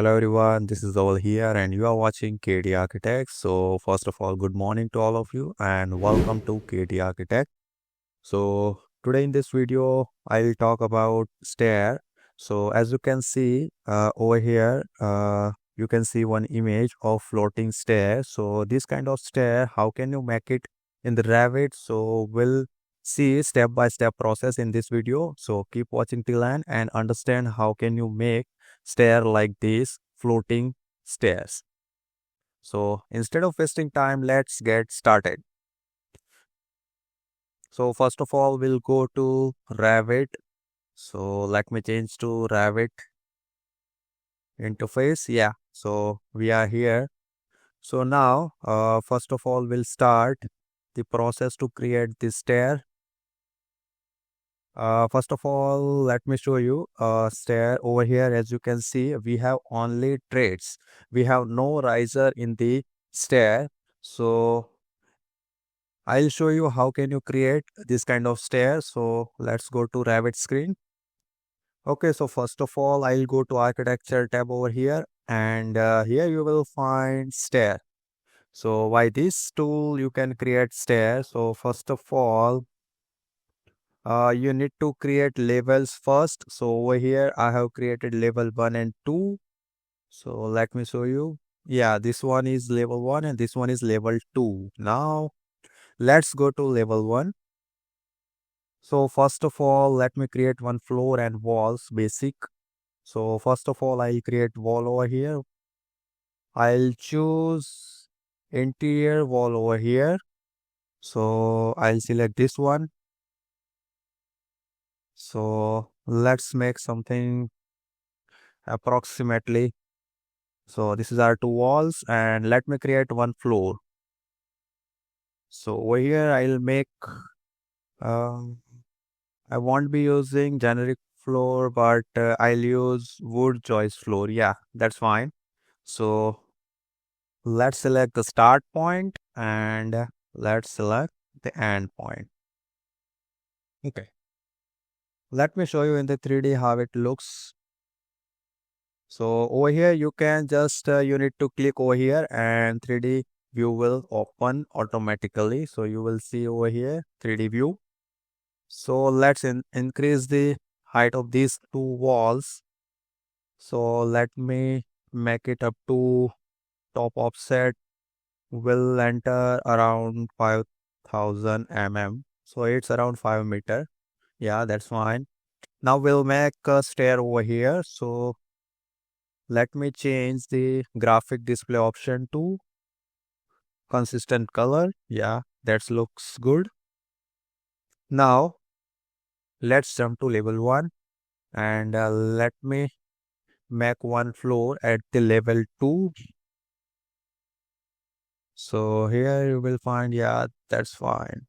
Hello everyone, this is Zawal here and you are watching KD Architect. So first of all, good morning to all of you and welcome to KD Architect. So today in this video, I will talk about stair. So as you can see over here, you can see one image of floating stair. So this kind of stair, how can you make it in the Revit? So we'll see step by step process in this video. So keep watching till end and understand how can you make stair like this floating stairs. So instead of wasting time, let's get started. So first of all, we'll go to Revit. So let me change to Revit interface. Yeah. So we are here. So now, first of all, we'll start the process to create this stair. First of all, let me show you a stair over here. As you can see, we have only treads. We have no riser in the stair. So I'll show you how can you create this kind of stair. So let's go to Revit screen. Okay, so first of all, I'll go to architecture tab over here and here you will find stair. So by this tool, you can create stair. So first of all, you need to create levels first. So over here, I have created level 1 and 2. So let me show you. Yeah, this one is level 1 and this one is level 2. Now let's go to level 1. So first of all, let me create one floor and walls basic. So first of all, I'll create wall over here. I'll choose interior wall over here. So I'll select this one. So let's make something approximately. So this is our two walls and let me create one floor. So over here I'll make, I won't be using generic floor, but I'll use wood joist floor. Yeah, that's fine. So let's select the start point and let's select the end point. Okay. Let me show you in the 3D how it looks. So over here you can just you need to click over here and 3D view will open automatically. So you will see over here 3D view. So let's increase the height of these two walls. So let me make it up to top offset will enter around 5000 mm. So it's around 5 meter. Yeah, that's fine. Now we'll make a stair over here. So let me change the graphic display option to consistent color. Yeah, that looks good. Now let's jump to level 1 and let me make one floor at the level 2. So here you will find, yeah, that's fine.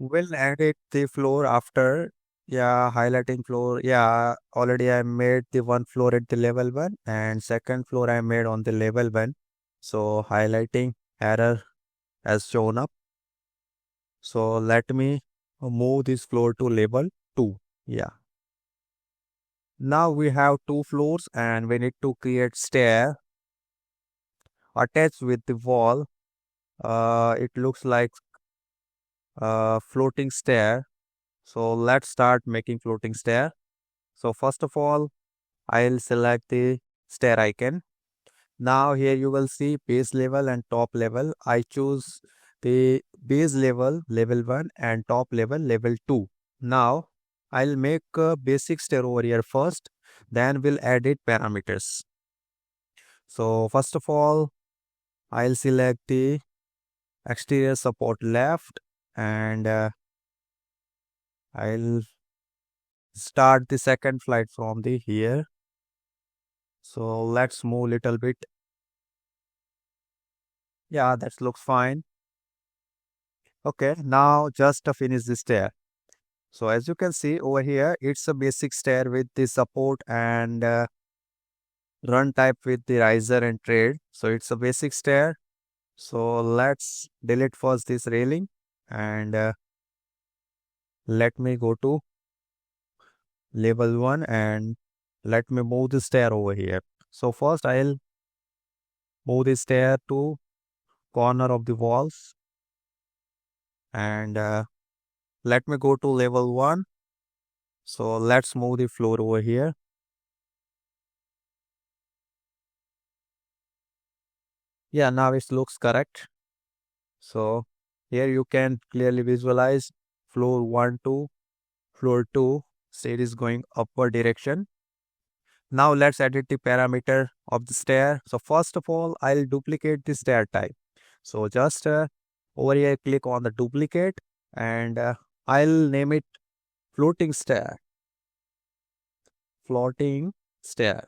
We'll edit the floor after, yeah, highlighting floor. Yeah, already I made the one floor at the level 1 and second floor I made on the level 1. So highlighting error has shown up. So let me move this floor to level 2. Yeah. Now we have two floors and we need to create stair attached with the wall. It looks like floating stair. So let's start making floating stair. So first of all, I'll select the stair icon. Now here you will see base level and top level. I choose the base level, level 1 and top level, level 2. Now I'll make a basic stair over here first, then we'll edit parameters. So first of all, I'll select the exterior support left and I'll start the second flight from the here. So let's move little bit. Yeah, that looks fine. Okay, now just to finish the stair. So as you can see over here, it's a basic stair with the support and run type with the riser and trade. So it's a basic stair. So let's delete first this railing and let me go to level 1 and let me move the stair over here. So first I'll move the stair to corner of the walls, and let me go to level 1. So let's move the floor over here. Yeah, now it looks correct. So here you can clearly visualize floor 1 to floor 2 stair is going upward direction. Now let's edit the parameter of the stair. So first of all, I'll duplicate the stair type. So just over here, click on the duplicate, and I'll name it floating stair. Floating stair.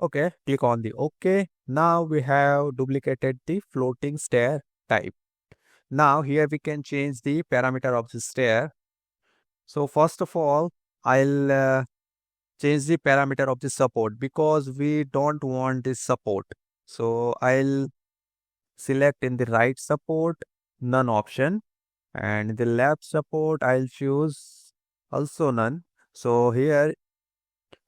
Okay, click on the OK. Now we have duplicated the floating stair type. Now here we can change the parameter of the stair. So first of all, I'll change the parameter of the support because we don't want this support. So I'll select in the right support, none option, and in the left support, I'll choose also none. So here,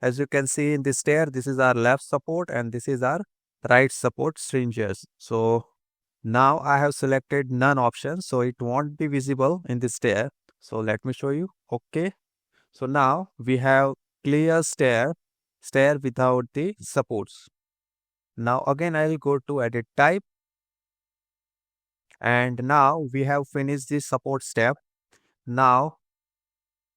as you can see in the stair, this is our left support and this is our right support strangers. So now I have selected none option, so it won't be visible in the stair. So let me show you. Okay. So now we have clear stair without the supports. Now again I'll go to edit type, and now we have finished the support step. Now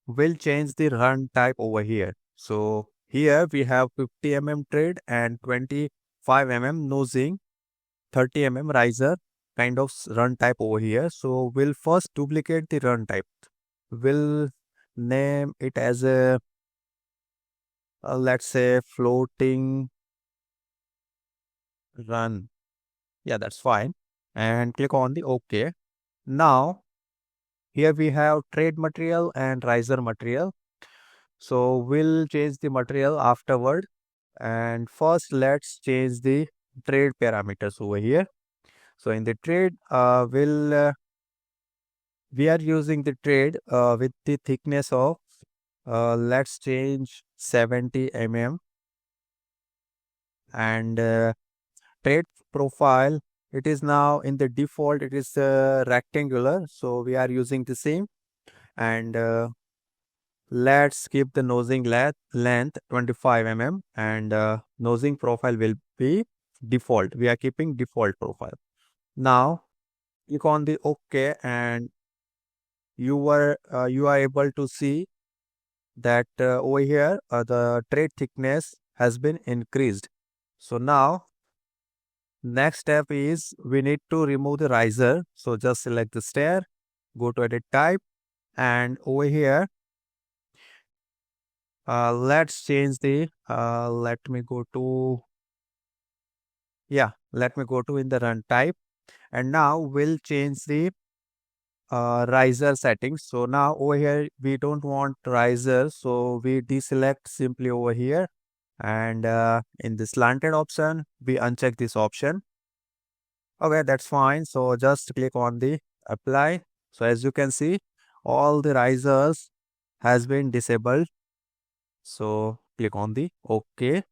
we'll change the run type over here. So here we have 50 mm trade and 25 mm nosing, 30 mm riser kind of run type over here. So we'll first duplicate the run type. We'll name it as a let's say floating run. Yeah, that's fine. And click on the OK. Now here we have trade material and riser material. So we'll change the material afterward. And first let's change the trade parameters over here. So in the trade, we are using the trade with the thickness of let's change 70 mm, and trade profile, it is now in the default, it is rectangular, so we are using the same. And let's keep the nosing length 25 mm, and nosing profile will be default. We are keeping default profile. Now click on the OK, and you are able to see that over here the trade thickness has been increased. So now next step is we need to remove the riser. So just select the stair, go to edit type, and over here let's change the let me go to in the run type, and now we'll change the riser settings. So now over here we don't want riser, so we deselect simply over here, and in the slanted option we uncheck this option. Okay, that's fine. So just click on the apply. So as you can see, all the risers has been disabled. So click on the OK.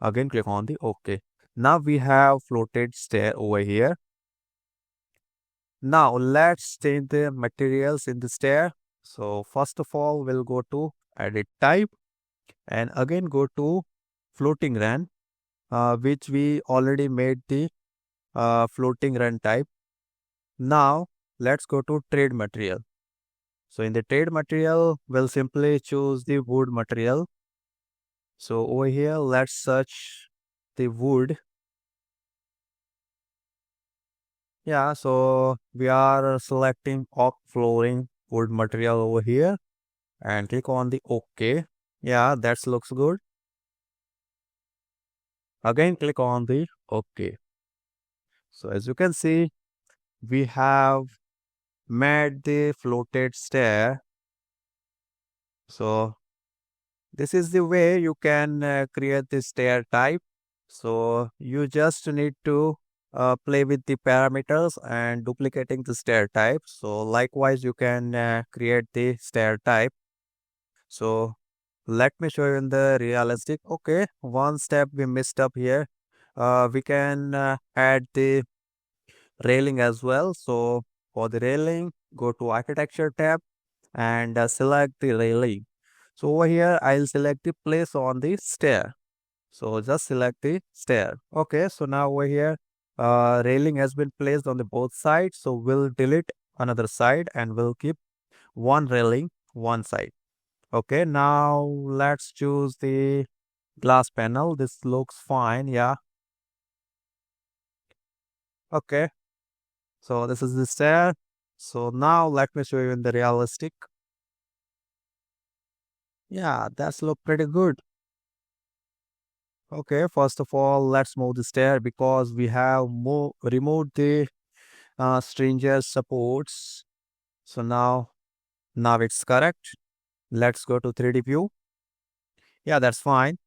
Again, click on the OK. Now we have floated stair over here. Now let's change the materials in the stair. So first of all, we'll go to edit type, and again go to floating run, which we already made the floating run type. Now let's go to trade material. So in the trade material, we'll simply choose the wood material. So over here, let's search the wood. Yeah, so we are selecting oak flooring wood material over here, and click on the OK. Yeah, that looks good. Again, click on the OK. So as you can see, we have made the floated stair. So this is the way you can create the stair type. So you just need to play with the parameters and duplicating the stair type. So likewise, you can create the stair type. So let me show you in the realistic. Okay, one step we missed up here. We can add the railing as well. So for the railing, go to architecture tab and select the railing. So over here, I'll select the place on the stair. So just select the stair. Okay, so now over here, railing has been placed on the both sides. So we'll delete another side and we'll keep one railing one side. Okay, now let's choose the glass panel. This looks fine. Yeah. Okay. So this is the stair. So now let me show you in the realistic. Yeah, that's look pretty good. Okay, first of all, let's move the stair because we have removed the stranger supports. So now it's correct. Let's go to 3D view. Yeah, that's fine.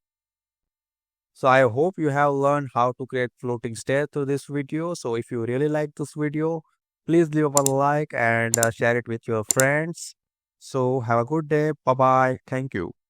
So I hope you have learned how to create floating stairs through this video. So if you really like this video, please leave a like and share it with your friends. So have a good day. Bye bye. Thank you.